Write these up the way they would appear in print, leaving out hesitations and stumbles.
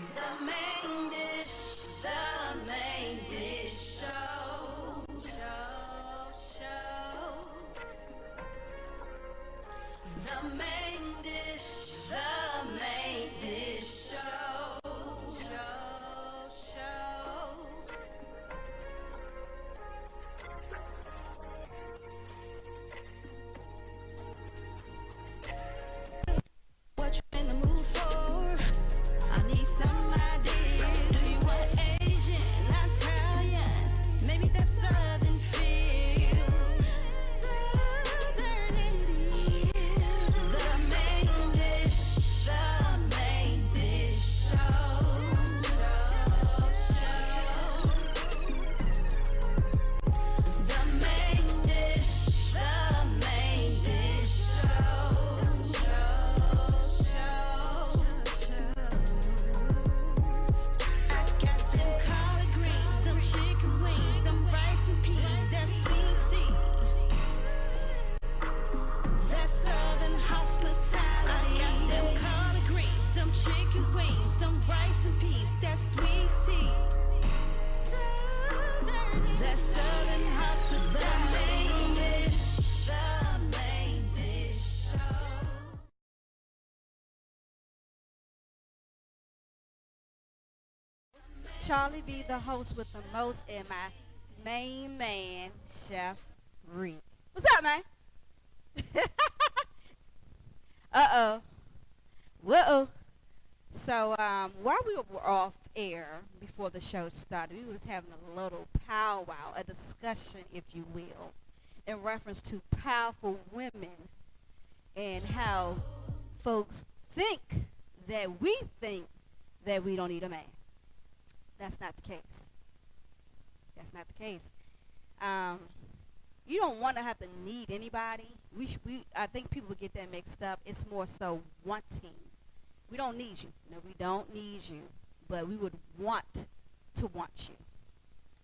The main dish, the main dish show, the main dish, the main dish show. What you in the mood for? I need some ideas. Do you want Asian, Italian? Maybe that Southern feel. Southern Indian. The main dish, the main dish the main dish, the main dish I got them collard greens, them chicken wings, them rice and peas, that sweet tea, that southern hospitality. I got them collard greens, them chicken wings, them rice and peas, that sweet tea, that southern hospitality. The main dish, the main dish. Charlie be the host with the most, and my main man, Chef Reek. What's up, man? Uh-oh. Whoa. So, while we were off air before the show started, we was having a little powwow, a discussion, if you will, in reference to powerful women and how folks think that we don't need a man. That's not the case. That's not the case. You don't want to have to need anybody. I think people get that mixed up. It's more so wanting. We don't need you. No, we don't need you. But we would want to want you.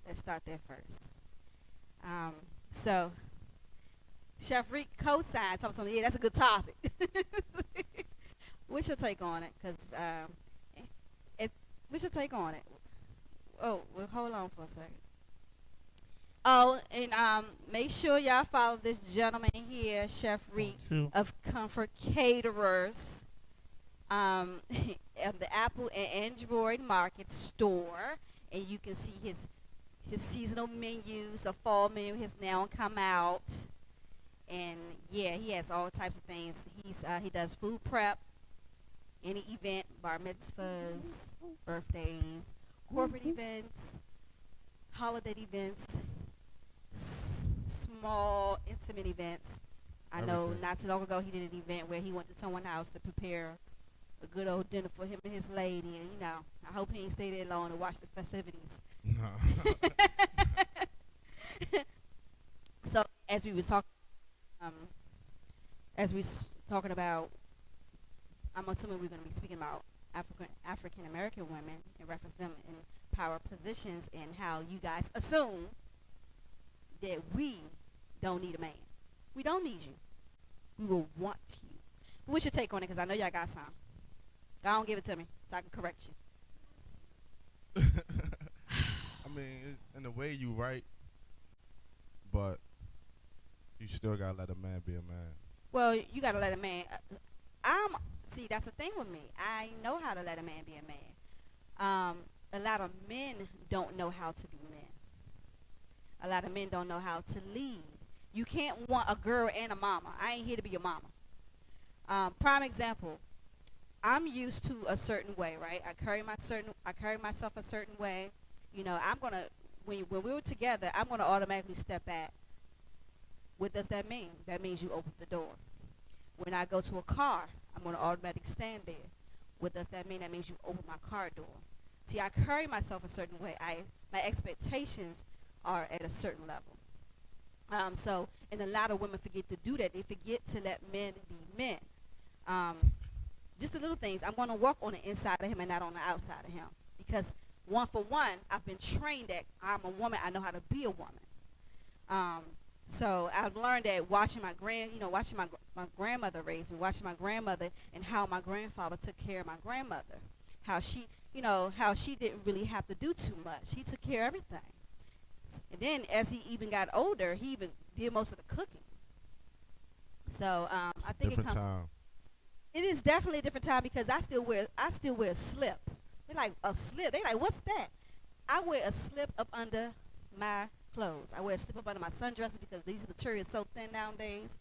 Let's start there first. So, Chef Reek co-signed something. Yeah, that's a good topic. What's your take on it? Because what's your take on it? Oh, well, hold on for a second. Oh, and make sure y'all follow this gentleman here, Chef Reek of Comfort Caterers, of the Apple and Android Market store, and you can see his seasonal menus. A fall menu has now come out, and yeah, he has all types of things. He does food prep, any event, bar mitzvahs, birthdays, corporate events, holiday events, small, intimate events. I know not too long ago he did an event where he went to someone's house to prepare a good old dinner for him and his lady. And, I hope he ain't stay there long to watch the festivities. No. So, as we was talking, talking about, I'm assuming we're going to be speaking about African American women and reference them in power positions, and how you guys assume that we don't need a man. We don't need you. We will want you. What's your take on it? Because I know y'all got some. Go on, give it to me so I can correct you. I mean, in a way you right, but you still gotta let a man be a man. Well, you gotta let a man. See, that's the thing with me. I know how to let a man be a man. A lot of men don't know how to be men. A lot of men don't know how to lead. You can't want a girl and a mama. I ain't here to be your mama. Prime example. I'm used to a certain way, right? I carry myself a certain way. I'm gonna when we were together, I'm gonna automatically step back. What does that mean? That means you open the door. When I go to a car, I'm gonna automatically stand there. What does that mean? That means you open my car door. See, I carry myself a certain way. My expectations are at a certain level. And a lot of women forget to do that. They forget to let men be men. Just the little things. I'm going to work on the inside of him and not on the outside of him. Because one for one, I've been trained that I'm a woman. I know how to be a woman. So I've learned that watching my grandmother raise me, watching my grandmother and how my grandfather took care of my grandmother, how she didn't really have to do too much. He took care of everything. And then as he even got older, he even did most of the cooking. So I think Different time. it is definitely a different time because I still wear a slip. They're like, a slip. They like, what's that? I wear a slip up under my clothes. I wear a slip up under my sundresses because these materials so thin nowadays.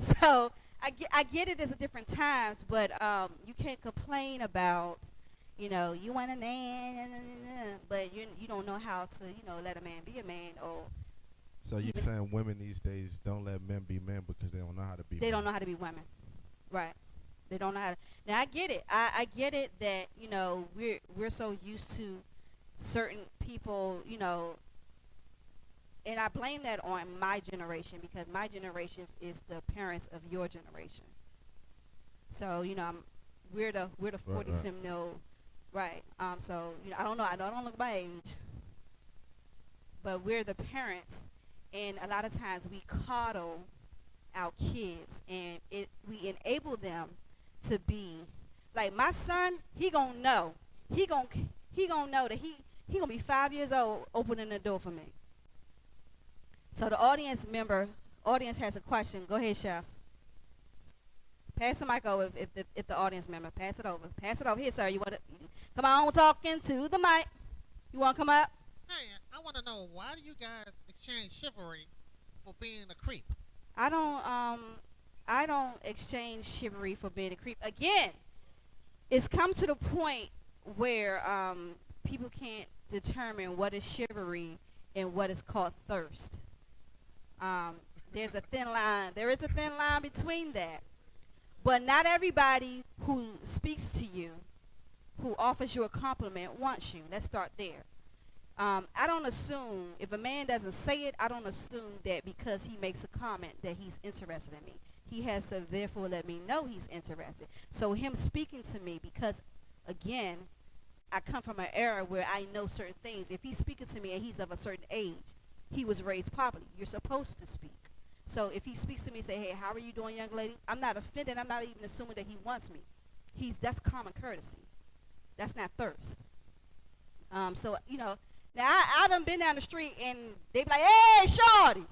So I get it as a different times, but you can't complain about, you want a man, but you don't know how to, let a man be a man, or So you saying women these days don't let men be men because they don't know how to be they men. don't know how to be women, right? They don't know how to. Now I get it. I get it that we're so used to certain people, and I blame that on my generation because my generation is the parents of your generation. So we're the 40 right. seminal, right? So I don't know. I don't look my age, but we're the parents, and a lot of times we coddle our kids, and we enable them to be like my son. He gonna know. He gonna know that he gonna be 5 years old opening the door for me. So the audience has a question. Go ahead, chef. Pass the mic over if the audience member. Pass it over. Pass it over here, sir. You want to come on talking to the mic? You want to come up? Hey, I want to know, why do you guys exchange chivalry for being a creep? I don't exchange chivalry for being a creep. Again, it's come to the point where people can't determine what is chivalry and what is called thirst. There's a thin line. There is a thin line between that. But not everybody who speaks to you, who offers you a compliment, wants you. Let's start there. I don't assume, if a man doesn't say it, I don't assume that because he makes a comment that he's interested in me. He has to therefore let me know he's interested. So him speaking to me, because again, I come from an era where I know certain things. If he's speaking to me and he's of a certain age, he was raised properly. You're supposed to speak. So if he speaks to me and say, hey, how are you doing, young lady? I'm not offended. I'm not even assuming that he wants me. That's common courtesy. That's not thirst. So, now I done been down the street and they be like, hey, shorty.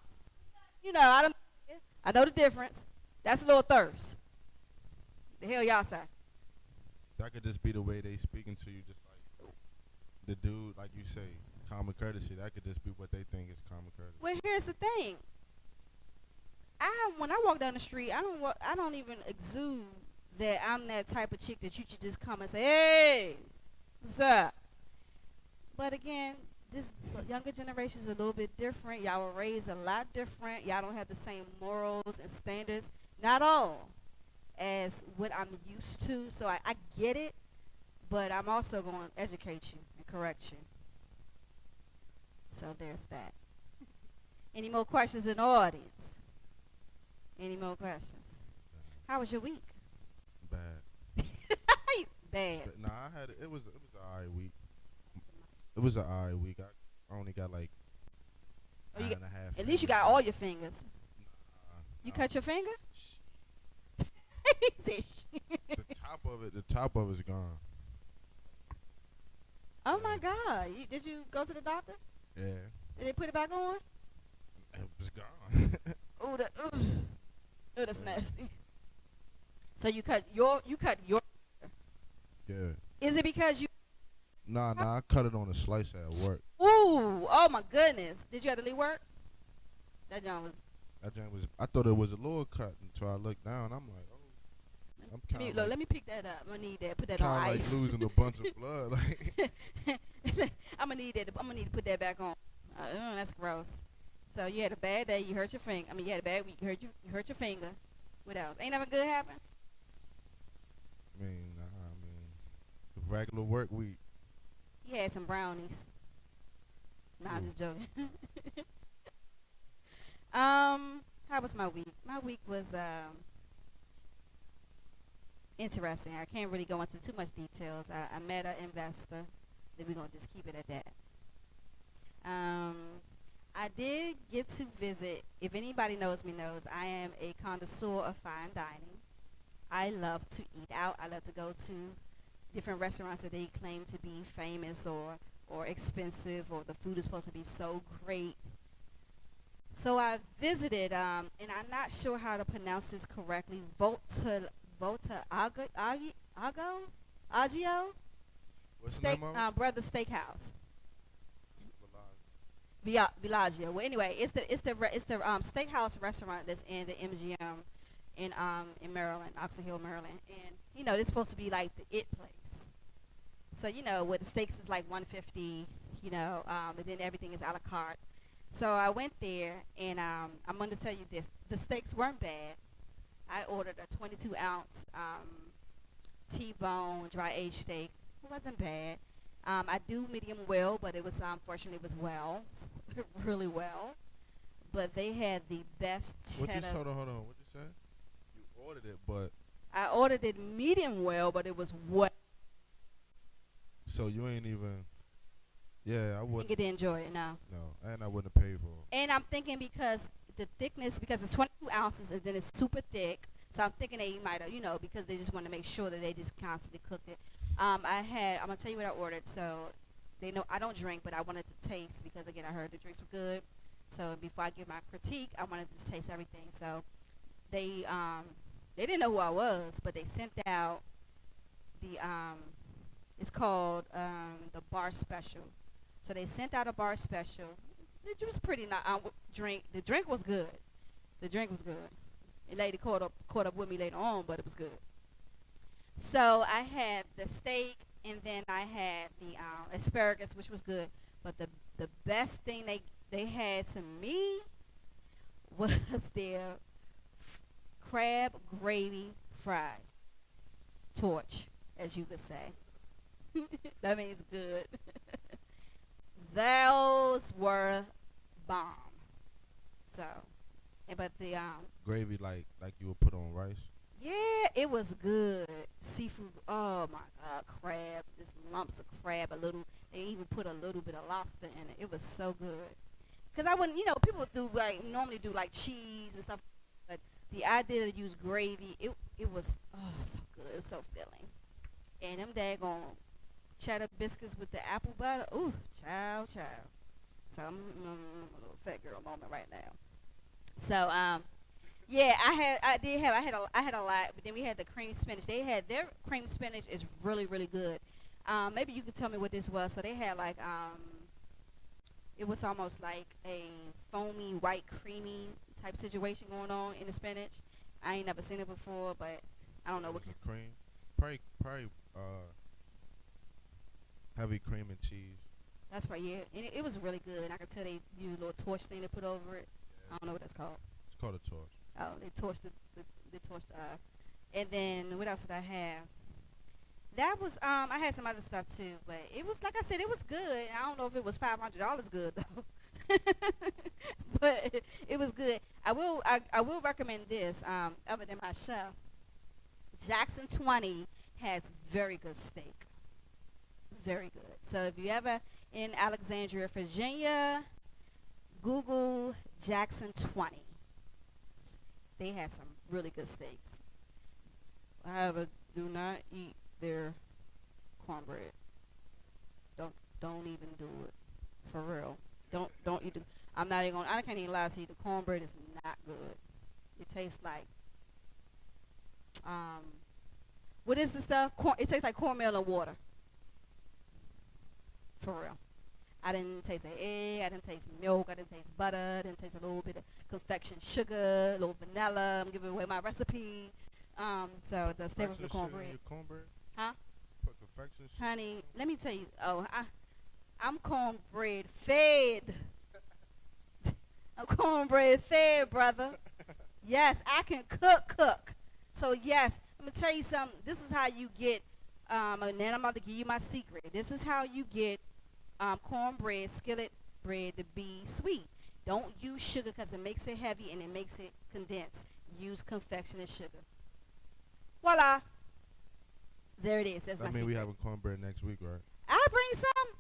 I know the difference. That's a little thirst. The hell y'all say? That could just be the way they speaking to you, just like the dude, like you say, common courtesy. That could just be what they think is common courtesy. Well, here's the thing. When I walk down the street, I don't even exude that I'm that type of chick that you should just come and say, hey, what's up? But again, this younger generation is a little bit different. Y'all were raised a lot different. Y'all don't have the same morals and standards, not all, as what I'm used to. So I get it, but I'm also going to educate you and correct you. So there's that. Any more questions in the audience? Any more questions? How was your week? Bad. Bad. But nah, it was an alright week. It was an alright week. I only got like Oh, you nine got- and a half. At least you got all your fingers. You Nah, cut your finger? He said, the top of it's gone. oh my God! Did you go to the doctor? Yeah, Did they put it back on? it was gone. Oh, that's nasty. So you cut your. Yeah. Is it because you? Nah, I cut it on a slice at work. Ooh! Oh my goodness! Did you have to leave work? That John was. That joint was. I thought it was a little cut until I looked down. I'm like, oh, I'm kind of Let me pick that up. I'm gonna need that. Put that on like ice. losing a bunch of blood. Like, I'm gonna need that. I'm gonna need to put that back on. That's gross. So you had a bad day. You hurt your finger. You had a bad week. You hurt your finger. What else? Ain't nothing good happen. I mean, regular work week. You had some brownies. Nah, I'm just joking. How was my week? My week was interesting. I can't really go into too much details. I met an investor. Then we're gonna just keep it at that. I did get to visit. If anybody knows me, knows I am a connoisseur of fine dining. I love to eat out. I love to go to different restaurants that they claim to be famous or expensive, or the food is supposed to be so great. So I visited, and I'm not sure how to pronounce this correctly. Volta Agio What's the Steak, name of it? Brother Steakhouse. Valage. Villaggio. Well, anyway, it's the steakhouse restaurant that's in the MGM in Maryland, Oxon Hill, Maryland, and this supposed to be like the it place. So where the steaks is like 150, and then everything is a la carte. So I went there, and I'm going to tell you this: the steaks weren't bad. I ordered a 22-ounce T-bone dry aged steak. It wasn't bad. I do medium well, but it was unfortunately it was well, really well. But they had the best cheddar. Hold on. What you say? You ordered it, but I ordered it medium well, but it was well. so you ain't even. Yeah, I I wouldn't. didn't get to enjoy it now. No, and I wouldn't have paid for it. And I'm thinking because the thickness, because it's 22 ounces and then it's super thick. So I'm thinking they might have, because they just want to make sure that they just constantly cooked it. I'm going to tell you what I ordered. So they know I don't drink, but I wanted to taste because, again, I heard the drinks were good. So before I give my critique, I wanted to just taste everything. So they didn't know who I was, but they sent out the, it's called the bar special. So they sent out a bar special. It was pretty drink. The drink was good. The drink was good. The lady caught up with me later on, but it was good. So I had the steak, and then I had the asparagus, which was good. But the best thing they had to me was their crab gravy fries. Torch, as you could say. That means good. Those were bomb. So, but the Gravy like you would put on rice. yeah, it was good. Seafood. Oh my God, crab. Just lumps of crab. They even put a little bit of lobster in it. It was so good. Cause I wouldn't, people normally do like cheese and stuff, but the idea to use gravy, it was so good. It was so filling. And them daggone cheddar biscuits with the apple butter. Ooh, child. So I'm a little fat girl moment right now. So yeah, I had a lot, but then we had the cream spinach. Their cream spinach is really really good. Maybe you could tell me what this was. So they had like it was almost like a foamy white creamy type situation going on in the spinach. I ain't never seen it before, but I don't know what. The cream, probably heavy cream and cheese. That's right, yeah. And it was really good. And I could tell they used a little torch thing to put over it. I don't know what that's called. It's called a torch. Oh, they torched and then what else did I have? That was I had some other stuff too, but it was like I said, it was good. I don't know if it was $500 good though, but it was good. I will recommend this. Other than my chef, Jackson 20 has very good steak, very good. So if you ever in Alexandria, Virginia, Google Jackson 20. They had some really good steaks. However, do not eat their cornbread. Don't even do it. For real. Don't eat it. I can't even lie to you. The cornbread is not good. It tastes like what is the stuff? It tastes like cornmeal and water. For real. I didn't taste an egg. I didn't taste milk. I didn't taste butter. I didn't taste a little bit of confection sugar, a little vanilla. I'm giving away my recipe. So the staples of the cornbread. Huh? Put confection sugar. Honey, let me tell you. I'm cornbread fed. I'm cornbread fed, brother. Yes, I can cook. So yes, I'm gonna tell you something. This is how you get. And then I'm about to give you my secret. This is how you get cornbread, skillet bread to be sweet. Don't use sugar because it makes it heavy and it makes it condensed. Use confectioner sugar. Voila. There it is. That's my secret. I mean, we having cornbread next week, right? I'll bring some.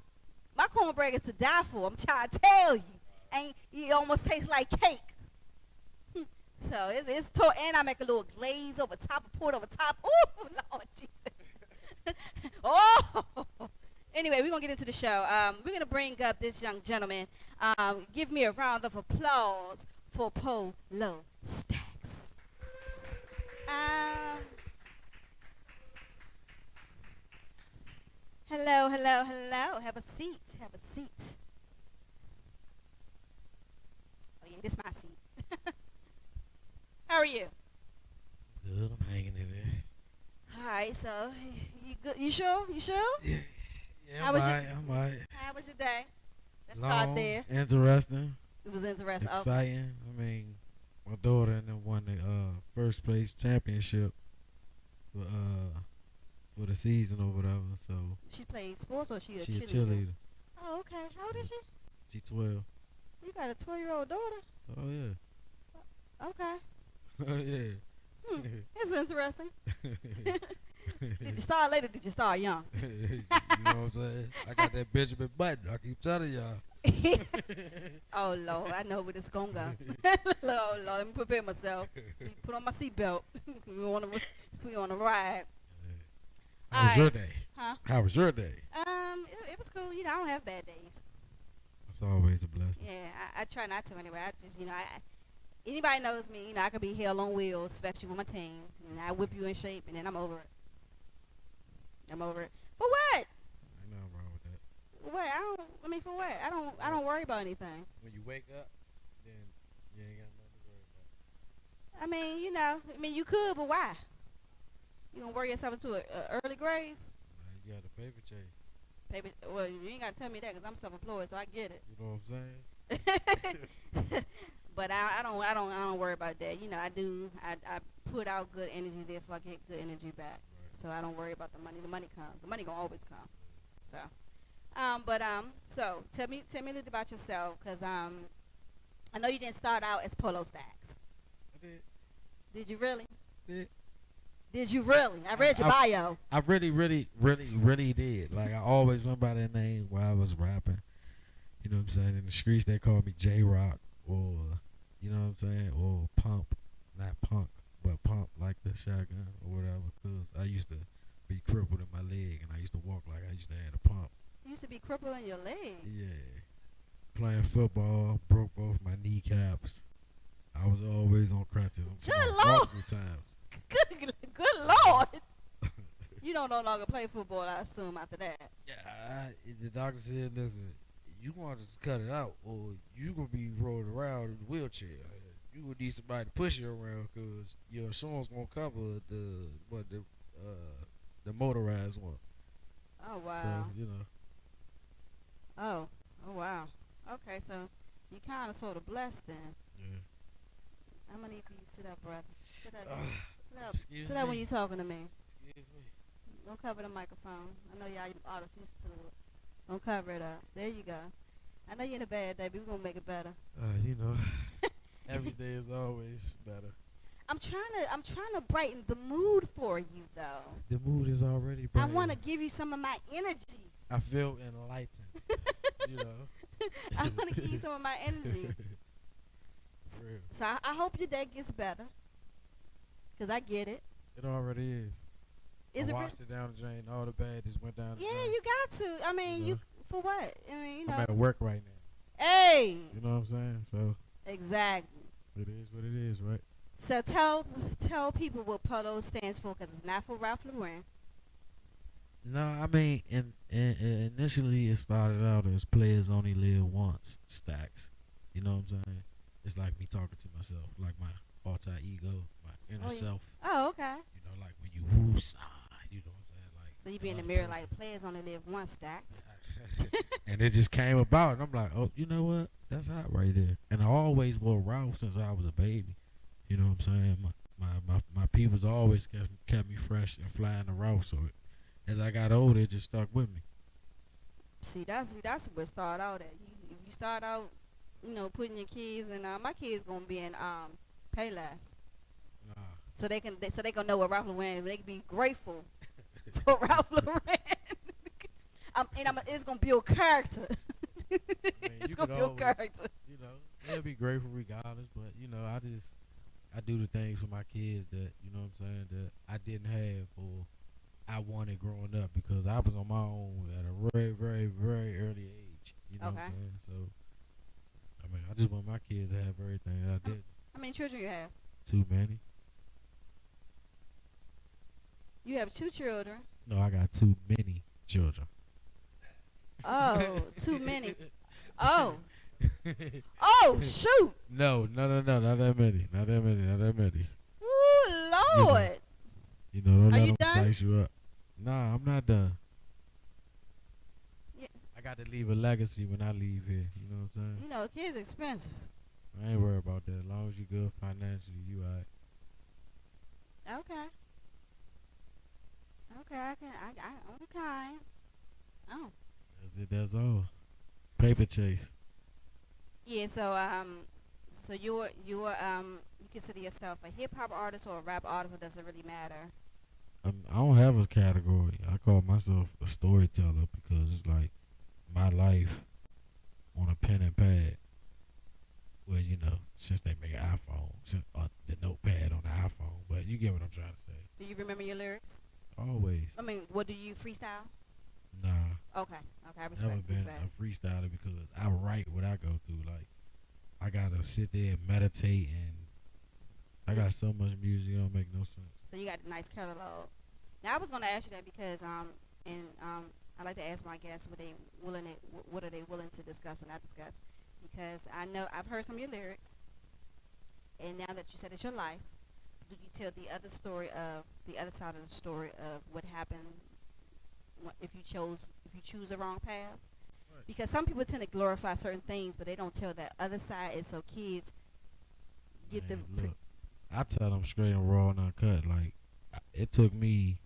My cornbread is to die for. I'm trying to tell you. And it almost tastes like cake. So it's and I make a little glaze over top, pour it over top. Ooh, Lord Jesus. Oh. Anyway, we're gonna get into the show. We're gonna bring up this young gentleman. Give me a round of applause for Polostacks. Hello, hello, hello. Have a seat. Have a seat. Oh yeah, this is my seat. How are you? Good, I'm hanging in there. All right, so you good? You sure? You sure? Yeah, How was your- I'm alright. How was your day? Let's Long, start there. interesting, It was interesting. Okay. exciting. I mean, my daughter and them won the first place championship for the season or whatever. So She played sports or she a she's a cheerleader? cheerleader. Oh, okay. How old is she? She's 12. You got a 12-year-old daughter? Oh yeah. Okay. Oh yeah. That's interesting. Did you start late or did you start young? You know what I'm saying? I got that Benjamin Button. I keep telling y'all. Oh, Lord. I know where this going to go. Lord, let me prepare myself. Put on my seatbelt. we on a ride. How was your Alright. day? Huh? How was your day? It was cool. You know, I don't have bad days. That's always a blessing. Yeah, I try not to anyway. I just, anybody knows me, I could be hell on wheels, especially with my team. And I whip you in shape, and then I'm over it. I'm over it. For what? Ain't nothing wrong with that. What? For what? I don't worry about anything. When you wake up, then you ain't got nothing to worry about. You could, but why? You gonna worry yourself into an early grave? You got a paper chase. Baby, well, you ain't gotta tell me that because I'm self-employed, so I get it. You know what I'm saying? But I don't worry about that. I put out good energy, therefore I get good energy back. Right. So I don't worry about the money. The money comes. The money gonna always come. So, so tell me a little about yourself, cause I know you didn't start out as Polostacks. I did. Did you really? Did. Did you really? I read your bio. I really did. Like, I always went by that name while I was rapping. You know what I'm saying? In the streets, they called me J-Rock, or, you know what I'm saying? Or Pump. Not Punk, but Pump, like the shotgun or whatever. Because I used to be crippled in my leg, and I used to walk like I used to have a pump. You used to be crippled in your leg. Yeah. Playing football, broke both my kneecaps. I was always on crutches. Good Lord. Multiple times. Good Lord. You don't no longer play football, I assume, after that. Yeah, the doctor said, listen, you want to just cut it out, or you going to be rolled around in a wheelchair. You going to need somebody to push you around, because your insurance won't cover the motorized one. Oh, wow. So, you know. Oh, wow. Okay, so you kind of sort of blessed then. Yeah. I'm going to need for you to sit up, brother. Sit up. Sit up. Excuse Sit up me. when you're talking to me. Excuse me. Don't cover the microphone. I know y'all artists used to it. Don't cover it up. There you go. I know you're in a bad day, but we're going to make it better. You know, every day is always better. I'm trying to brighten the mood for you, though. The mood is already bright. I want to give you some of my energy. I feel enlightened. You know. I want to give you some of my energy. For real. So I hope your day gets better. Because I get it. It already is. Is I it washed it down the drain. All the bad just went down the Yeah, drain. you got to. I mean, You know. for what? I mean, I'm at work right now. Hey! You know what I'm saying? So Exactly. it is what it is, right? So tell people what Polo stands for, because it's not for Ralph Lauren. No, I mean, initially it started out as players only live once, stacks. You know what I'm saying? It's like me talking to myself, like my alter ego, my inner Oh, yeah. self. Oh, okay. You know, like when you whoos, you know what I'm saying? Like, So you be in the another mirror person. like players only live one, Stacks. And it just came about, and I'm like, oh, you know what? That's hot right there. And I always wore Ralph since I was a baby. You know what I'm saying? My people's always kept me fresh and flying the Ralph. So as I got older, it just stuck with me. See, that's where it started out at. If you start out, putting your kids in, my kids gonna be in Payless. Nah. So they can know what Ralph Lauren. They can be grateful for Ralph Lauren. It's gonna build character. It's you gonna could build always- character. You know, they'll be grateful regardless. But you know, I just I do the things for my kids that you know what I'm saying that I didn't have or I wanted growing up because I was on my own at a very, very, very early age. You know what Okay. I'm saying? So I mean, I just want my kids to have everything that I did. How many children you have? Too many? You have 2 children. No, I got too many children. Oh, too many. Oh. Oh, shoot. No, not that many. Not that many. Not that many. Ooh, Lord. You know, don't Are let you them done? size you up. Nah, I'm not done. Yes. I got to leave a legacy when I leave here. You know what I'm saying? You know, kids expensive. I ain't worried about that. As long as you good financially, you alright. Okay. Okay, okay. Oh. That's it. That's all. Paper chase. Yeah, so you consider yourself a hip hop artist or a rap artist, or does it really matter? I don't have a category. I call myself a storyteller because it's like my life on a pen and pad. Well, you know, since they make an iPhone, since, the notepad on the iPhone. But you get what I'm trying to say. Do you remember your lyrics? Always. I mean, what do you freestyle? Nah. Okay, I Never respect. been a freestyler because I write what I go through. Like, I gotta sit there and meditate, and I got so much music, it don't make no sense. So you got a nice catalog. Now I was gonna ask you that because I like to ask my guests what are they willing to discuss and not discuss, because I know I've heard some of your lyrics, and now that you said it's your life, do you tell the other side of the story of what happens if you choose the wrong path? Right. Because some people tend to glorify certain things, but they don't tell that other side, and so kids get Man, the look, I tell them straight and raw and uncut. Like, it took me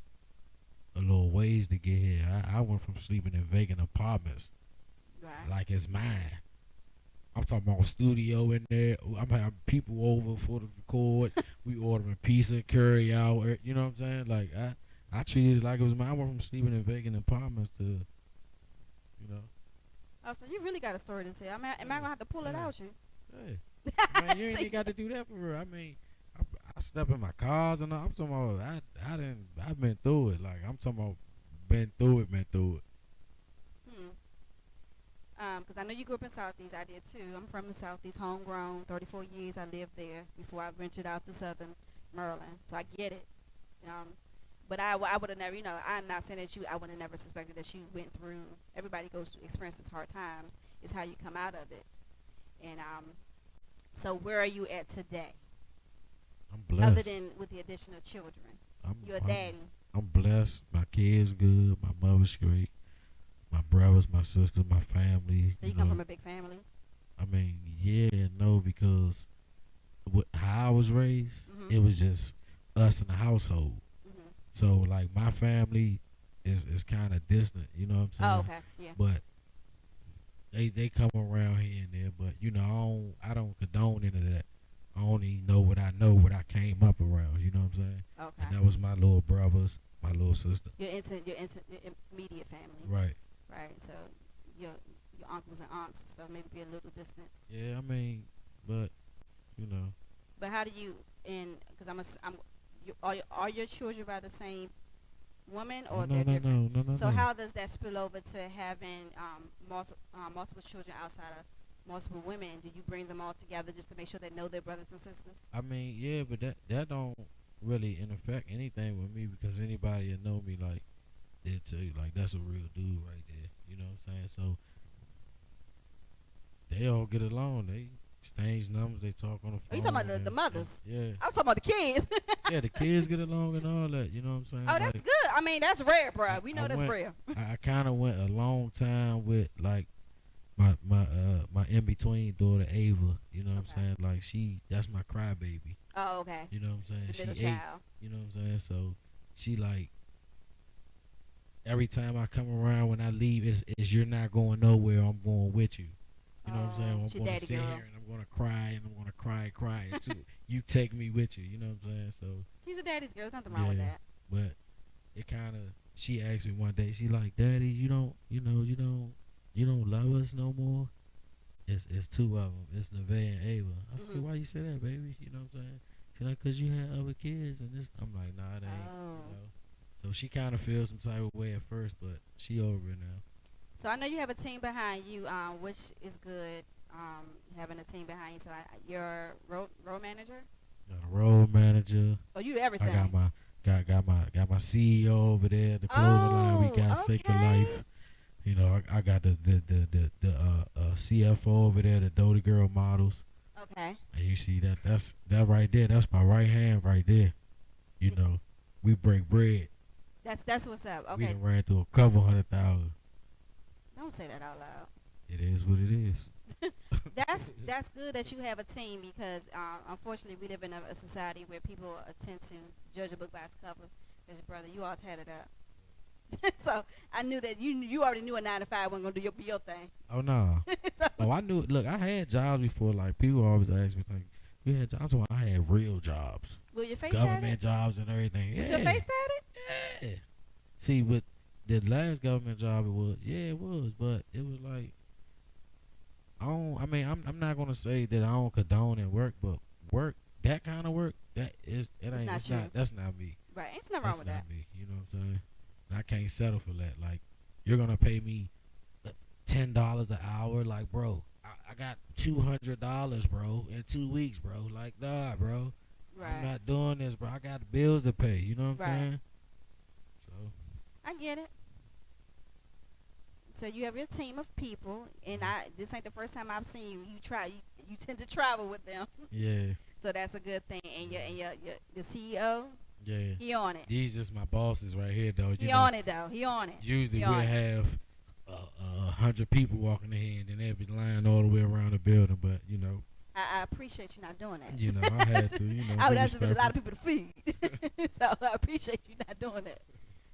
a little ways to get here. I went from sleeping in vacant apartments right. like it's mine. I'm talking about studio in there. I'm having people over for the record. We ordering pizza, curry out. You know what I'm saying? Like, I treated it like it was mine. I went from sleeping in vacant apartments to, you know. Oh, so you really got a story to tell. Am I gonna have to pull it Yeah. out you? Hey, man, you ain't got to do that for real. I mean, I step in my cars and I'm talking about I've been through it. Like, I'm talking about been through it. Because I know you grew up in Southeast. I did too. I'm from the Southeast, homegrown. 34 years I lived there before I ventured out to Southern Maryland. So I get it. But I would have never, I'm not saying that I would have never suspected that you went through. Everybody goes through experiences, hard times. It's how you come out of it. And so where are you at today? I'm blessed. Other than with the addition of children, you're a daddy. I'm blessed. My kids good. My mother's great. My brothers, my sisters, my family. So you come from a big family. I mean, yeah and no, because how I was raised, Mhm. it was just us in the household. Mhm. So, like, my family is kind of distant, you know what I'm saying? Oh, okay, yeah. But they come around here and there, but I don't condone any of that. I only know what I came up around, you know what I'm saying? Okay. And that was my little brothers, my little sister. Your immediate family. Right. Right. So your uncles and aunts and stuff maybe be a little distance. Yeah, I mean, but But how do you because are your children by the same woman or they're different? no. So how does that spill over to having multiple children outside of multiple women? Do you bring them all together just to make sure they know their brothers and sisters? I mean, yeah, but that don't really affect anything with me because anybody that know me, like, they'll tell you, like, that's a real dude right there. You know what I'm saying? So they all get along. They exchange numbers. They talk on the phone. Oh, you talking about the mothers? Yeah. I was talking about the kids. Yeah, the kids get along and all that. You know what I'm saying? Oh, that's Like, good. I mean, that's rare, bro. We know that's rare. I kind of went a long time with, like, my in between daughter Ava. You know what I'm saying? Like, that's my crybaby. Oh, okay. You know what I'm saying? The middle She 8. child. You know what I'm saying? So she, like, every time I come around when I leave, is you're not going nowhere. I'm going with you. You know what I'm saying? she I'm going daddy to sit girl. here and I'm going to cry and I'm going to cry until you take me with you. You know what I'm saying? So She's a daddy's girl. There's nothing wrong with that. but it kind of, she asked me one day, she like, Daddy, you don't love us no more. It's two of them. It's Nevaeh and Ava. I said, why you say that, baby? You know what I'm saying? She's like, cause you had other kids and this. I'm like, nah, it ain't. Oh. You know? So she kind of feels some type of way at first, but she over it now. So I know you have a team behind you, which is good. Having a team behind you. So your road manager. Got a road manager. Oh, you do everything. I got my CEO over there. The clothing line we got, Sacred Life. You know, I got the CFO over there, the Doty Girl models. Okay. And you see that right there. That's my right hand right there. You know, we break bread. That's what's up. We Okay. done ran through a couple 100,000. Don't say that out loud. It is what it is. That's good that you have a team because unfortunately we live in a society where people tend to judge a book by its cover. Because brother, you all tatted up. So I knew that you already knew a 9 to 5 wasn't gonna be your thing. Oh no. So, Oh, I knew. Look, I had jobs before. Like people always ask me, like, you had jobs? I had real jobs, will your face government tatted? jobs and everything. Was Yeah. your face tatted? Yeah. See, with the last government job, it was, but it was like, I'm not gonna say that I don't condone and work, but that kind of work, that's not me. Right. Ain't nothing wrong That's with not that. me. You know what I'm saying? And I can't settle for that. Like, you're gonna pay me $10 an hour, like, bro. I got $200, bro, in 2 weeks, bro. Like, nah, bro. Right. I'm not doing this, bro. I got the bills to pay. You know what I'm Right. saying? So. I get it. So you have your team of people, and this ain't the first time I've seen you. You tend to travel with them, Yeah, so that's a good thing. And your the CEO, yeah. he on it. These just my bosses right here, though. He on it though. He on it. Usually He we'll on it. have 100 people walking in here, and then they'll be lying all the way around the building. But you know, I appreciate you not doing that. you know, I had to. You know, I would be have to be a lot of respectful. people to feed, so I appreciate you not doing that.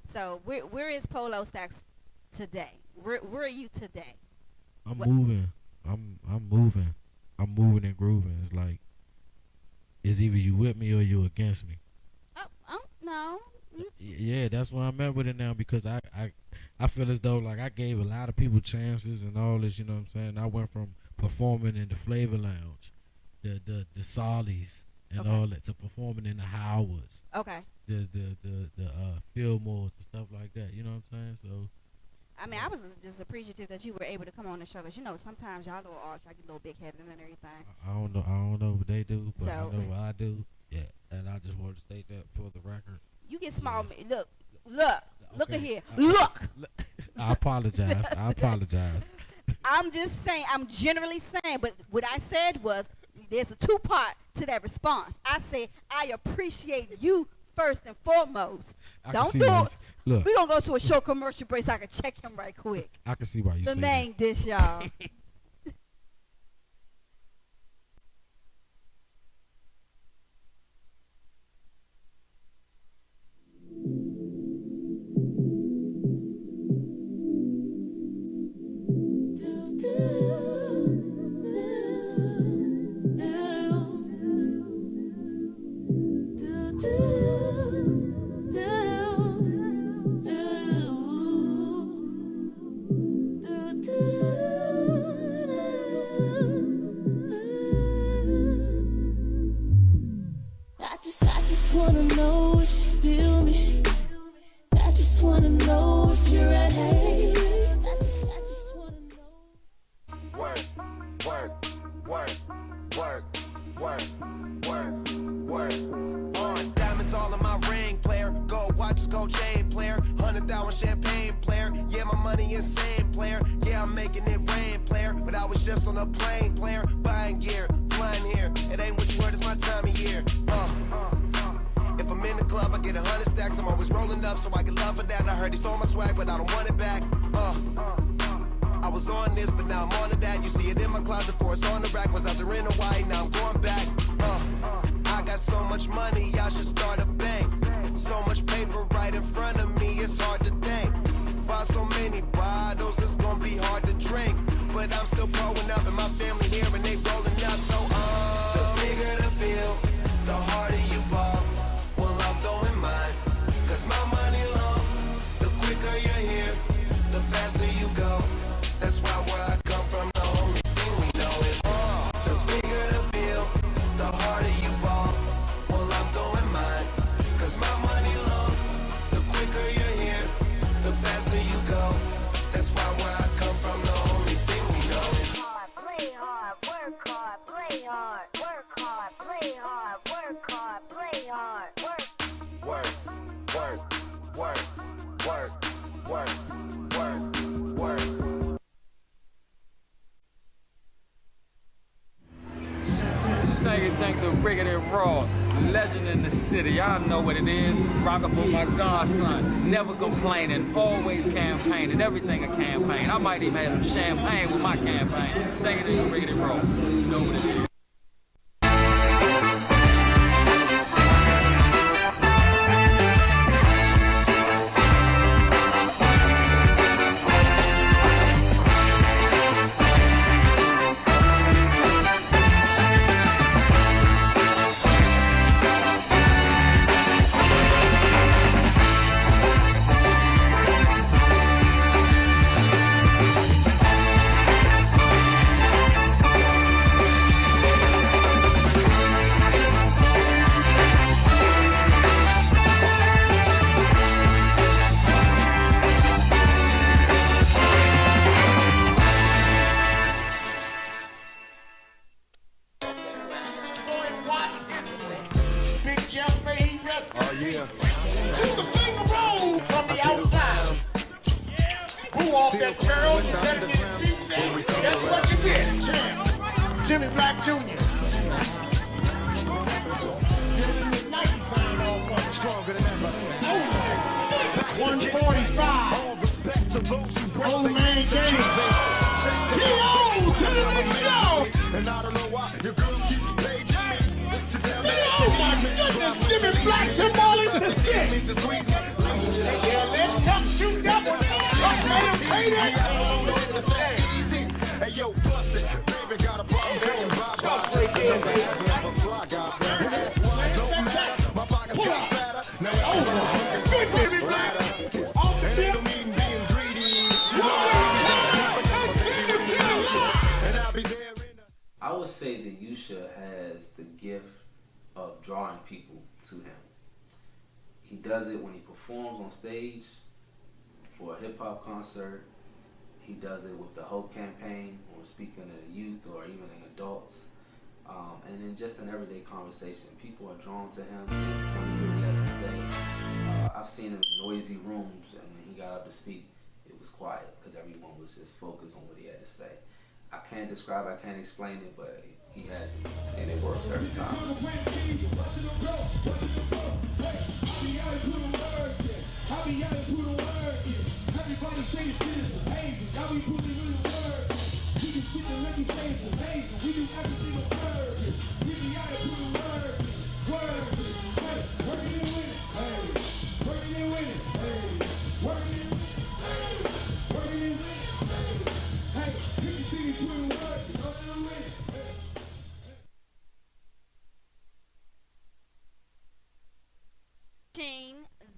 So where is Polostacks today? Where are you today? I'm What- moving. I'm moving. I'm moving and grooving. It's like, it's either you with me or you against me. Oh no. Yeah, that's where I'm at with it now, because I feel as though, like, I gave a lot of people chances and all this, you know what I'm saying? I went from performing in the Flavor Lounge, the Solly's and Okay. all that, to performing in the Howards, Okay. the Fillmore's and stuff like that, you know what I'm saying? So, I mean, I was just appreciative that you were able to come on the show, because sometimes y'all little artists, I get a little big headed and everything. I don't know what they do, but I So- know what I do. Yeah, and I just want to state that for the record. You get small. Yeah. Look at Okay. here. Look. I apologize. I'm just saying. I'm generally saying, but what I said was there's a 2-part to that response. I said I appreciate you first and foremost. I can Don't see do why it. Look, We're gonna go to a short commercial break so I can check him right quick. I can see why you The say main dish, y'all. I just wanna know if you feel me. I just wanna know if you're at hate. I just wanna know. Work, on diamonds all in my ring, player. Gold watches, gold chain, player. 100,000 champagne, player. Yeah, my money insane, player. Yeah, I'm making it rain, player. But I was just on a plane, player. Buying gear, flying here. It ain't what you heard, it's my time of year. If I'm in the club, I get 100 stacks. I'm always rolling up, so I get love for that. I heard he stole my swag, but I don't want it back. I was on this, but now I'm on to that. You see it in my closet, for it's on the rack. Was out there in Hawaii, now I'm going back. I got so much money, I should start a bank. So much paper right in front of me, it's hard to think. Buy so many bottles, it's gonna be hard to drink. But I'm still growing up, and my family here, and they rolling up. So, the bigger the bill, the harder you ball. Well, I'm throwing mine, 'cause my money long. The quicker you're here, the faster you go. That's why where I come from, the only thing we know is the bigger the bill, the harder you ball. Raw, legend in the city. Y'all know what it is. Rockin' for my godson. Never complaining, always campaigning. Everything a campaign. I might even have some champagne with my campaign. Stay in the riggedy raw. You know what it is. I would say that Yusha has the gift of drawing people to him. He does it when he performs on stage for a hip hop concert. He does it with the Hope campaign or speaking to the youth or even in adults. And then just in everyday conversation, people are drawn to him. When he really has to say, I've seen him in noisy rooms, and when he got up to speak, it was quiet because everyone was just focused on what he had to say. I can't describe, I can't explain it, but he has it, and it works every time.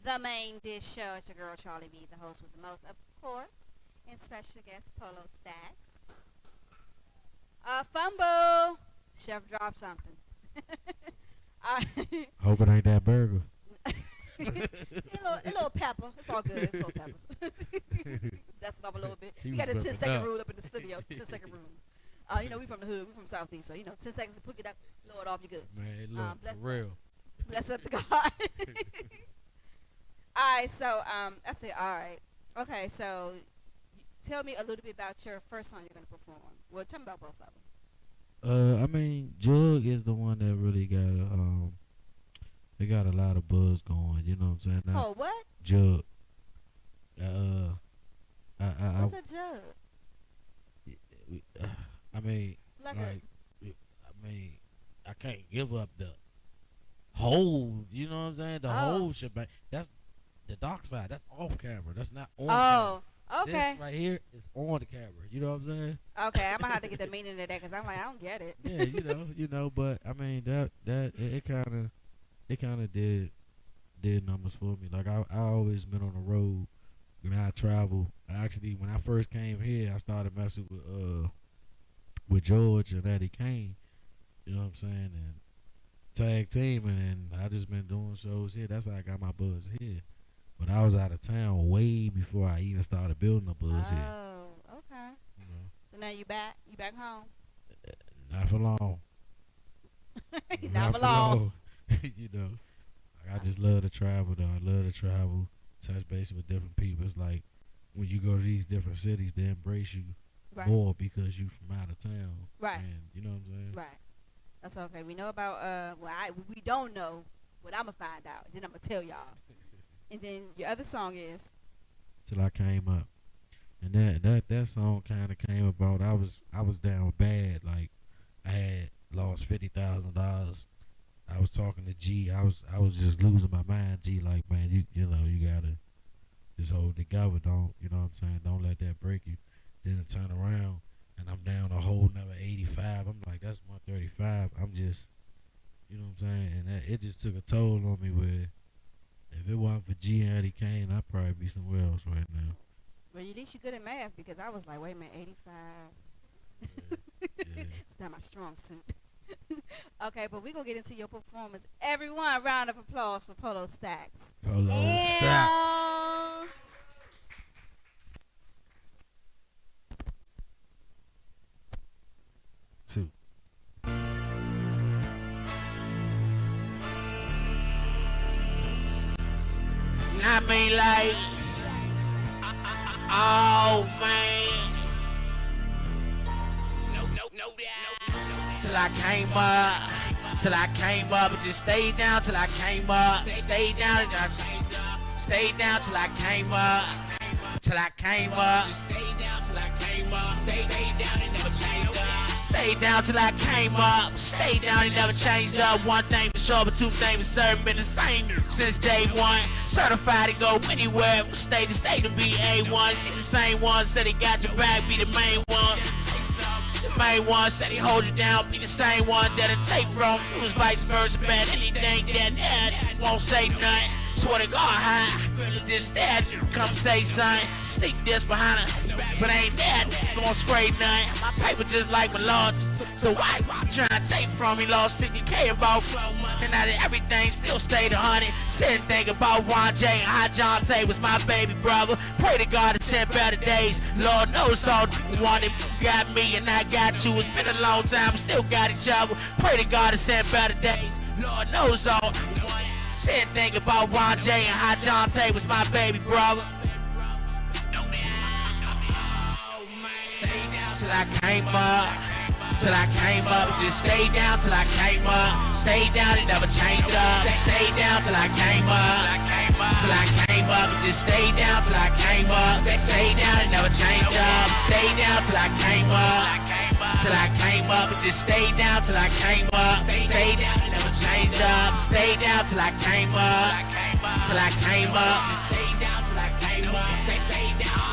The main dish show. It's your girl Charli B, the host with the most, of course, and special guest Polostacks. Fumble. Chef dropped something. Hope it ain't that burger. a little pepper. It's all good. It's a little pepper. That's it up a little bit. We got a 10-second rule up in the studio. 10-second rule. We from the hood. We from Southeast, so 10 seconds to pick it up, blow it off, you good. Man, look, for real. Bless up to God. Alright, so that's it. Alright. Okay, so tell me a little bit about your first song you're gonna perform. Well, tell me about both of them. I mean, Jug is the one that really got they got a lot of buzz going. You know what I'm saying? It's called what? Jug. What's a jug? I mean, Like I can't give up the whole. You know what I'm saying? The whole shebang. That's the dark side. That's off camera. That's not on camera. Okay. This right here is on the camera. You know what I'm saying? Okay, I'm gonna have to get the meaning of that because I'm like, I don't get it. Yeah, you know, but I mean that it kind of did numbers for me. Like I always been on the road when I travel. Actually, when I first came here, I started messing with George and Eddie Kane. You know what I'm saying? And tag teaming, and I just been doing shows here. That's how I got my buzz here. But I was out of town way before I even started building a buzz here. Oh, okay. You know? So now you back? You back home? Not for long. Not for long. You know, I just love to travel, though. I love to travel, touch base with different people. It's like when you go to these different cities, they embrace you more because you from out of town. Right. And you know what I'm saying? Right. That's okay. We know about we don't know, but I'm gonna find out. Then I'm gonna tell y'all. And then your other song is Till I came up, and that song kind of came about. I was down bad. Like I had lost $50,000. I was talking to G. I was just losing my mind. G, like, man, you know you gotta just hold it together. Don't, you know what I'm saying? Don't let that break you. Then I turn around and I'm down a whole another 85. I'm like, that's 135. I'm just, you know what I'm saying? And it just took a toll on me. Where if it wasn't for G and Eddie Kane, I'd probably be somewhere else right now. well, at least you're good at math because I was like, wait a minute, 85. Yeah. It's not my strong suit. Okay, but we're gonna get into your performance. Everyone, a round of applause for Polostacks. Polostacks. Two. I mean, like, oh man. No, till I came up, and just stayed down till I came up. Stayed down and I stayed down till I came up. Till I came up. Just stayed down till I came up. Stayed down and never changed up. Stayed down till I came up. Stayed down and never changed up. One thing for sure, but two things for certain. Been the same since day one. Certified to go anywhere. Stay to stay to be A1. She the same one. Said he got your back, be the main one. The main one said he hold you down. Be the same one that'll take from. It was vice versa, man. Anything that won't say nothing. Swear to God, high. Feeling this, that. Come say something. Sneak this behind her. But ain't that. Gonna spray nothing. My paper just like my lords. So why trying to take from me? Lost 60K about 4 months. And out of everything, still stayed 100. Sitting thinking about Ron J and how John Tay was my baby brother. Pray to God to send better days. Lord knows all you wanted. You got me and I got you. It's been a long time. We still got each other. Pray to God to send better days. Lord knows all you wanted. Sitting thinking about Ron J and how John Tay was my baby brother. Stay down till I came up. Till I came up, just stay down till I came up. Stay down and never changed up. Stay down till I came up. Till I came up, just stay down till I came up. Stay down and never changed up. Stay down till I came up. Till I came up, just stay down till I came up. Stay down and never changed up. Stay down till I came up. Till I came up, just stay down till I came up. Stay down till I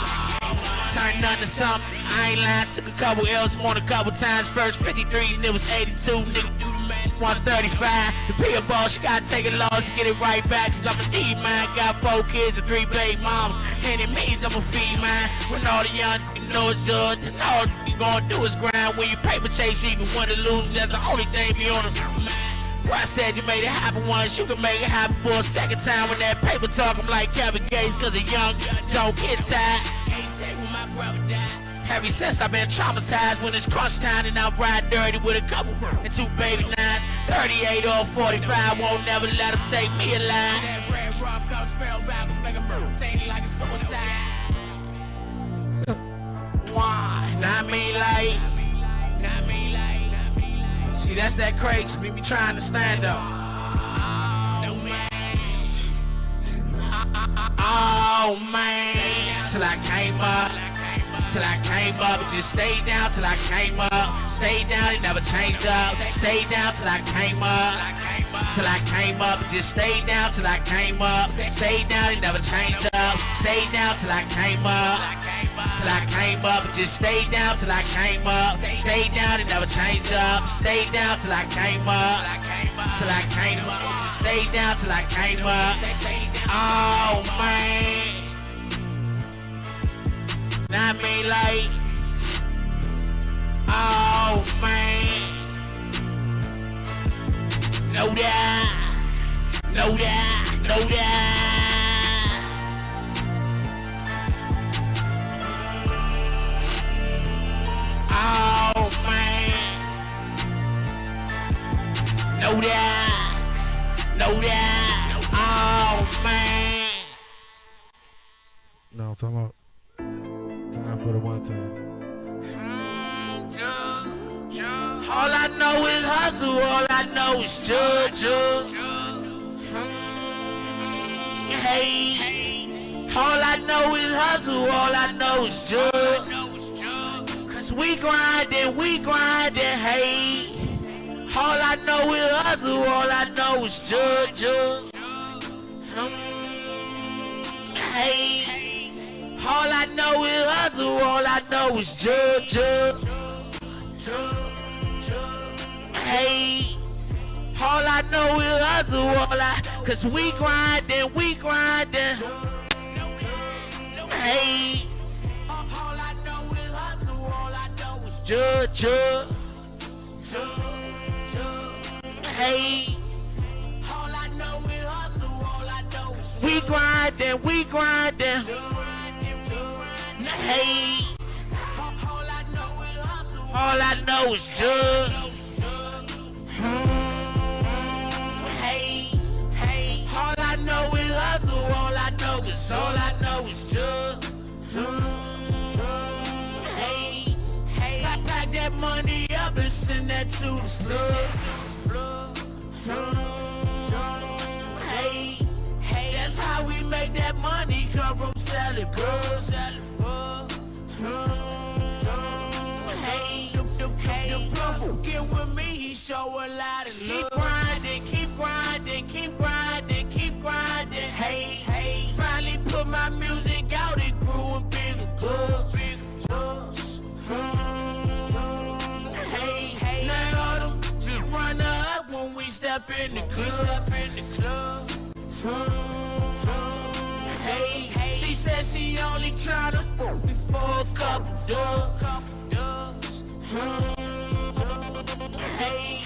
came up. Turned nothing to something. I ain't lying, took a couple L's, won a couple times. First 53, and it was 82. Nigga, do the math, 135. The be a boss, you gotta take a loss to get it right back. Cause I'm a D man, got 4 kids and 3 baby moms. And it means I'm a feed man. When all the young know it's judge, and all you gonna do is grind. When you paper chase, you even win or lose. That's the only thing be on the mind. Bro, I said you made it happen once, you can make it happen for a second time. When that paper talk, I'm like Kevin Gates, cause a young don't get tired. Ain't say when my brother died. Ever since I've been traumatized when it's crunch time and I ride dirty with a couple and 2 baby nines. 38 or 45, won't never let them take me alive. That red rum comes spell backwards, make a rotate like a suicide. Why? Not me like. See, that's that crazy, me trying to stand up. Oh man, till I came up. Till I came up, just stayed down till I came up. Stayed down, it never changed up. Stayed down till I came up. Till I came up, just stayed down till I came up. Stayed down, it never changed up. Stayed down till I came up. Till I came up, just stayed down till I came up. Stayed down, it never changed up. Stayed down till I came up. Till I came up, just stayed down till I came up. Oh man. Not me like, oh man. Know that, know that, know that. Oh man. Know that, know that. Oh man. No, I'm talking about time for the one time. All I know is hustle, all I know is judge. Hey, all I know is hustle, all I know is judge. Cause we grindin', hey. All I know is hustle, all I know is judge. Hey, all I know is hustle, all I know is judge. Hey, all I know is hustle, cause we grindin'. Hey, all I know is hustle, all I know is judge. Hey, all I know is hustle, all I know is we grindin'. Hey, all I know is judge. Hey, all I know is hustle, all I know is judge. Hey, pack that money up and send that to the subs. Hey, that's how we make that money come from selling drugs. Hey, the plumber get with me, he show a lot of love. Keep grinding. Hey, finally put my music out, it grew a bigger buzz. Hey, now all them run up when we step in the club. Hey, she said she only tryna fuck me for a couple dubs. Hey,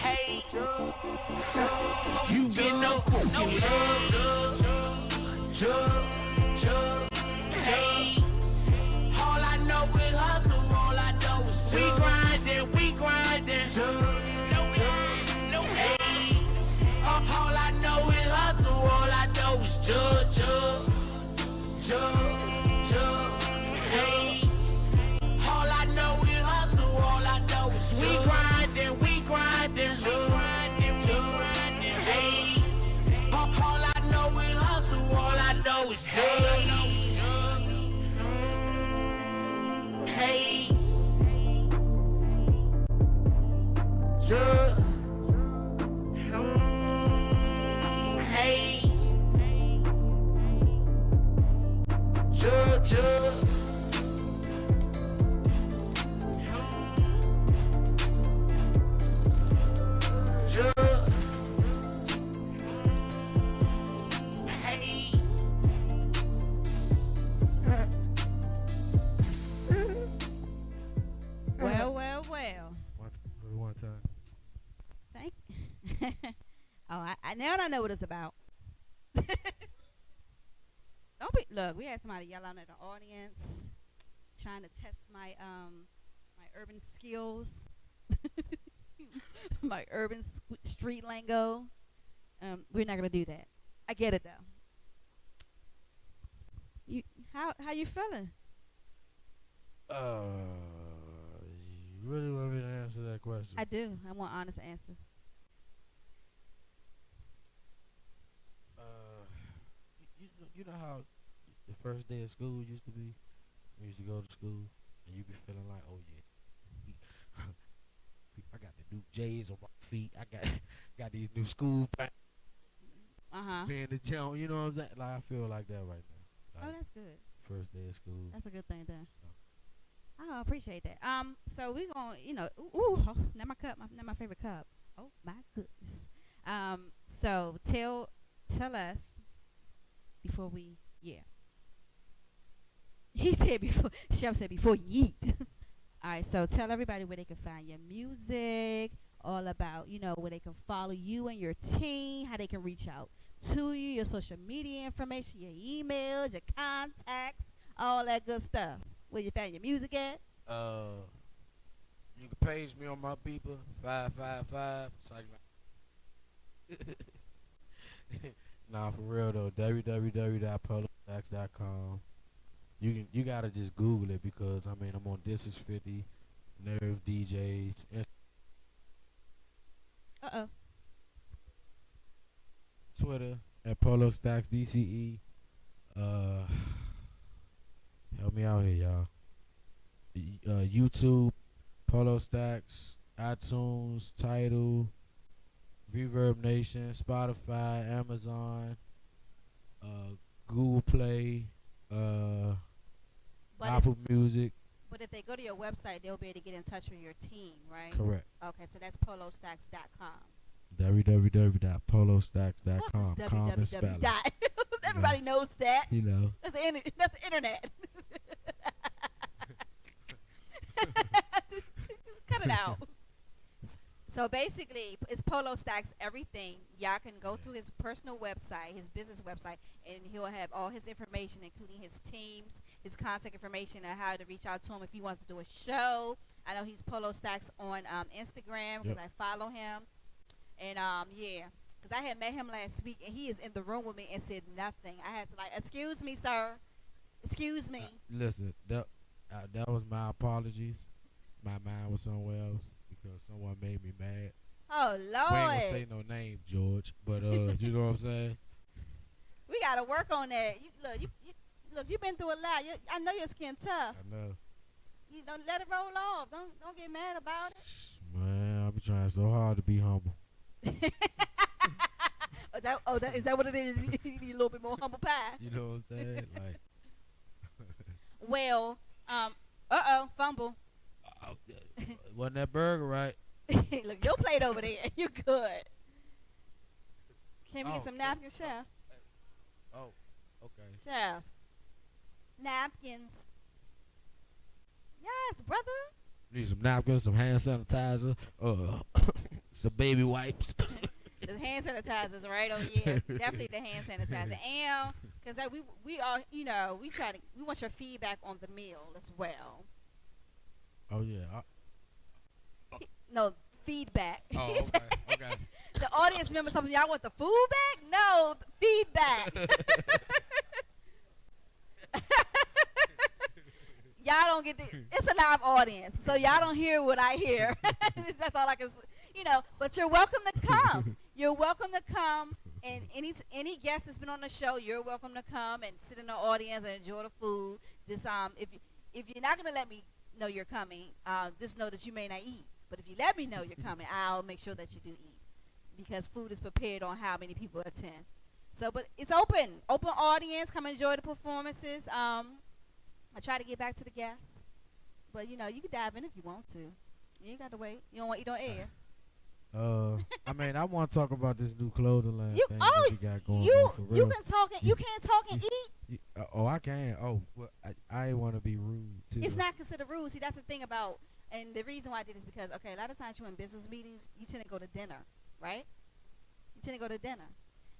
you get no fucking love. Hey, all I know is hustle, all I know is we grindin'. Hey, all I know is hustle, all I know is judge. Hey, all I know is hustle, all I know is we grindin'. Hey, all I know is hustle, all I know is judge. Hey, judge. Hey, judge. Well. One time. Thank. I now I know what it's about. Don't be. Look, we had somebody yell out at the audience, trying to test my my urban skills, my urban street lingo. We're not gonna do that. I get it though. How you feeling? You really want me to answer that question? I do. I want honest answer. You know how the first day of school used to be? You used to go to school and you be feeling like, oh yeah, I got the new J's on my feet. I got these new school pants. Being the gym, you know what I'm saying? Like I feel like that right now. Like, oh, that's good. First day of school. That's a good thing then. Oh, I appreciate that. So we gonna, oh, not my cup, not my favorite cup. Oh my goodness. So tell us before we, He said before. Chef said before you eat. All right. So tell everybody where they can find your music. All about where they can follow you and your team. How they can reach out to you. Your social media information. Your emails. Your contacts. All that good stuff. Where you find your music at? You can page me on my beeper 555. Nah, for real though. www.polostacks.com. You gotta just Google it because I'm on This Is 50, Nerve DJs, Uh-oh. Twitter at Polostacks DCE. Help me out here, y'all. YouTube, Polostacks, iTunes, Tidal, Reverb Nation, Spotify, Amazon, Google Play, But if, Apple Music. but if they go to your website, they'll be able to get in touch with your team, right? Correct. Okay, so that's polostacks.com. www.polostacks.com. What's this Common spelling. www dot? Everybody knows that. You know. That's the internet. Just cut it out. So basically, it's Polostacks everything. Y'all can go to his personal website, his business website, and he'll have all his information, including his teams, his contact information, and how to reach out to him if he wants to do a show. I know he's Polostacks on Instagram because I follow him. And yeah, because I had met him last week, and he is in the room with me and said nothing. I had to excuse me, sir. Excuse me. Listen, that was my apologies. My mind was somewhere else because someone made me mad. Oh, We Lord. ain't gonna say no name, George, but you know what I'm saying? We got to work on that. Look, you've been through a lot. I know your skin tough. I know. You don't let it roll off. Don't get mad about it. Man, I be trying so hard to be humble. Is that what it is? You need a little bit more humble pie. You know what I'm saying? Like, Well, fumble. wasn't that burger right? Look, your plate over there. You good. Can we get Oh, some napkins, Chef? Oh, okay. Chef. Napkins. Yes, brother. Need some napkins, some hand sanitizer, some baby wipes. The hand sanitizers, right? Oh yeah, definitely the hand sanitizer. And because we all, we want your feedback on the meal as well. Oh yeah. No feedback. Oh okay. The audience members, something y'all want the food back? No, feedback. Y'all don't get it's a live audience, so y'all don't hear what I hear. That's all I can, but you're welcome to come. You're welcome to come, and any guest that's been on the show, you're welcome to come and sit in the audience and enjoy the food. Just if you're not gonna let me know you're coming, just know that you may not eat. But if you let me know you're coming, I'll make sure that you do eat, because food is prepared on how many people attend. So, but it's open audience. Come enjoy the performances. I try to get back to the guests, but you can dive in if you want to. You ain't got to wait. You don't want to eat on air. I mean, I want to talk about this new clothing line thing that we got going you on for real. you can talk and you can't talk and eat. I can. Oh, well, I ain't want to be rude too. It's not considered rude. See, that's the thing about, and the reason why I did is because a lot of times you in business meetings, you tend to go to dinner, right? You tend to go to dinner,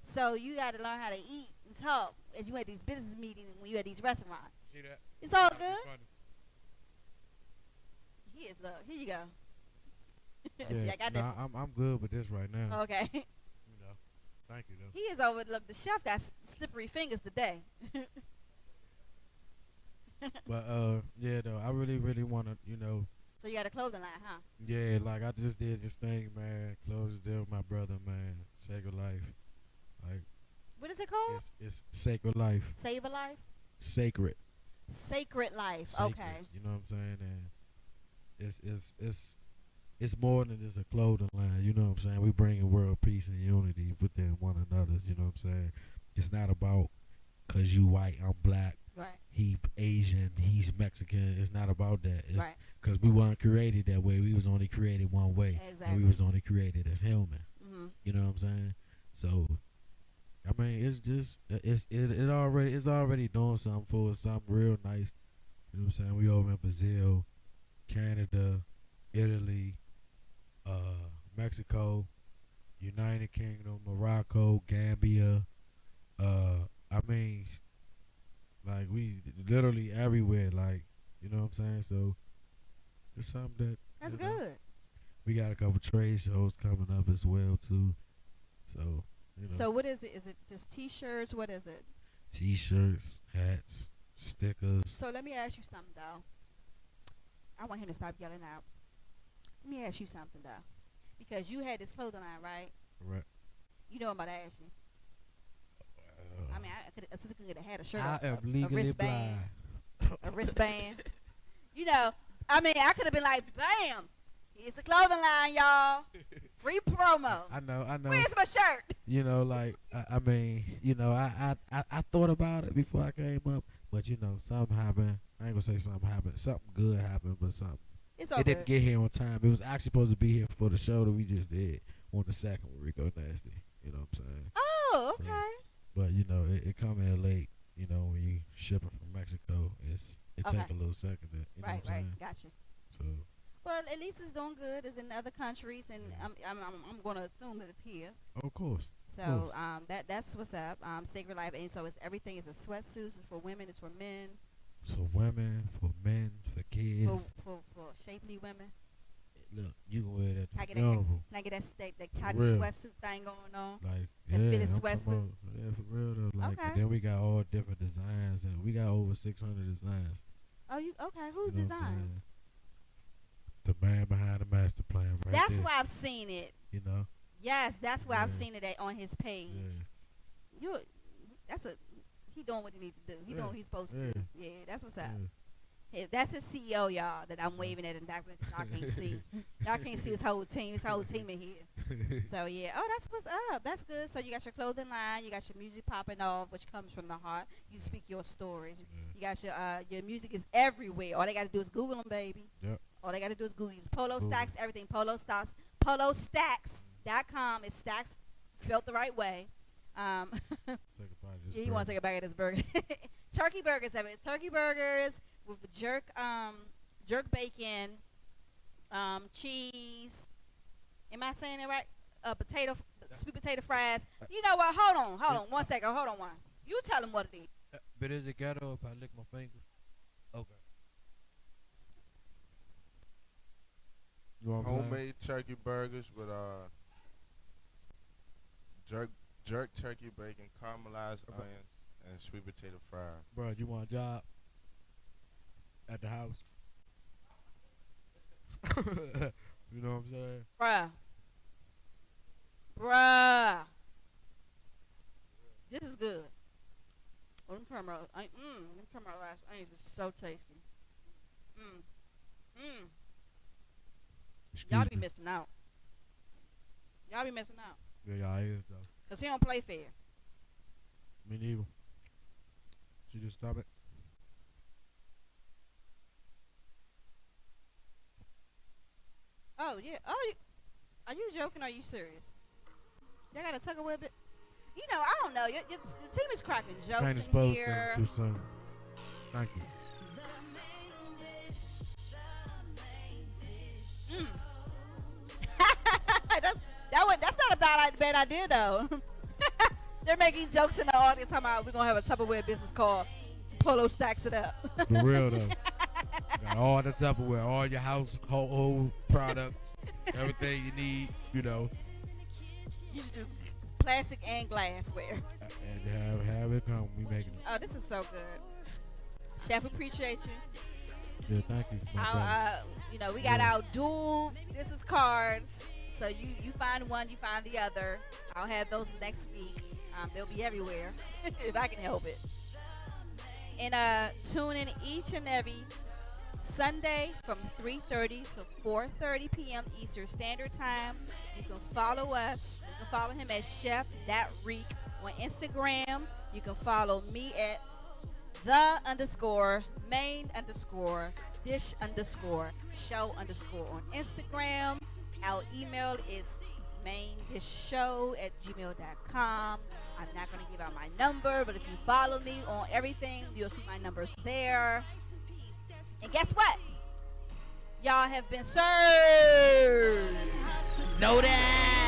so you got to learn how to eat and talk as you at these business meetings when you at these restaurants. See that? It's all good. He is love. Here you go. See, I got that. I'm good with this right now. Okay. Thank you though. He is over. Look, the chef got slippery fingers today. But yeah though, I really want to, So you got a clothing line, huh? Yeah, like I just did this thing, man. Close deal with my brother, man. Sacred Life. Like, What is it called? it's Sacred Life. Save a life. Sacred. Sacred life. Sacred, Okay. You know what I'm saying? And it's more than just a clothing line. You know what I'm saying? We bringing world peace and unity within one another. You know what I'm saying? It's not about 'cause you white, I'm black. Right. He Asian, he's Mexican. It's not about that. It's Right. 'cause we weren't created that way. We was only created one way. Exactly. And we was only created as human. Mm-hmm. You know what I'm saying? So, I mean, it's just it's already doing something for us, something real nice. You know what I'm saying? We over in Brazil, Canada, Italy, Mexico, United Kingdom, Morocco, Gambia. I mean, like we literally everywhere. Like, you know what I'm saying? So it's something That's you know, good. we got a couple trade shows coming up as well too. So So what is it? Is it just T-shirts? What is it? T-shirts, hats, stickers. So let me ask you something though. I want him to stop yelling out. Let me ask you something though, because you had this clothing line, right? Correct. You know I'm about to ask you. I mean, a sister could have had a shirt, I am a legally wristband, blind. a wristband. You know, I mean, I could have been like, bam, here's the clothing line, y'all. Free promo. I know. Where's my shirt? You know, like I mean, you know, I thought about it before I came up, but you know, something happened. I ain't gonna say something happened. Something good happened, but something. It's all It good. didn't get here on time. It was actually supposed to be here for the show that we just did on the second with Rico Nasty. You know what I'm saying? Oh, So, okay. but you know, it come in late. You know, when you shipping from Mexico, it Okay. take a little second. To, you know Right, what I'm right. saying? Gotcha. So Well, at least it's doing good. It's in other countries, and I'm going to assume that it's here. of course. So that's what's up. Sacred Life, and so it's everything is a sweatsuit. It's for women. It's for men. So women, for men, for kids. For shapely women. Look, you can wear that Can I to get funeral. that For cotton real. sweatsuit thing going on? Like, That yeah, fitted I'm talking sweatsuit? about- yeah, for real though. Like, Okay. and then we got all different designs, and we got over 600 designs. Oh, you okay? Whose You know what I'm designs? The man behind the master plan, right That's there. why I've seen it. You know. Yes, that's why I've Yeah. seen it on his page. Yeah. He doing what he needs to do. He Yeah. doing what he's supposed to Yeah. do. Yeah, that's what's up. Yeah. That's his CEO, y'all, that I'm waving at, and y'all can't see. Y'all can't see his whole team. His whole team in here. So yeah, oh, that's what's up. That's good. So you got your clothing line, you got your music popping off, which comes from the heart. You speak your stories. You got your music is everywhere. All they got to do is Google them, baby. Yep. All they got to do is Google. It's Polostacks, everything. Polostacks.com. It's stacks spelled the right way. Take a bite of this Yeah, you want to take a bite of this burger. Turkey burgers of it. Turkey burgers with jerk bacon, cheese. Am I saying it right? Sweet potato fries. You know what? Hold on. 1 second. Hold on one. You tell them what it is. But is it ghetto if I lick my finger? Okay. You know what I'm saying? Homemade turkey burgers with jerk turkey bacon, caramelized onions, and sweet potato fries. Bro, you want a job at the house? You know what I'm saying? Bruh. This is good. Oh, them caramel last onions is so tasty. Y'all be missing out. Y'all be missing out. Yeah, y'all is though. Because he don't play fair. Me neither. See this stomach? Oh, yeah. Oh, are you joking or are you serious? Y'all got to tuck away a bit. You know, I don't know. Your team is cracking jokes Can't in expose here. them too soon. Thank you. That's not a bad idea, though. They're making jokes in the audience talking about we're going to have a Tupperware business called Polostacks It Up. For real though. Got all the Tupperware, all your household products, everything you need, you know. You should do plastic and glassware. And have it come. We making it. Oh, this is so good. Chef, appreciate you. Yeah, thank you. my brother. You know, we got our dual business cards. So you find one, you find the other. I'll have those next week. They'll be everywhere if I can help it. And tune in each and every Sunday from 3:30 to 4:30 p.m. Eastern Standard Time. You can follow us. You can follow him at Chef.Reek on Instagram. You can follow me at _main_dish_show_ on Instagram. Our email is maindishshow@gmail.com. I'm not going to give out my number, but if you follow me on everything, you'll see my numbers there. And guess what? Y'all have been served. Know that.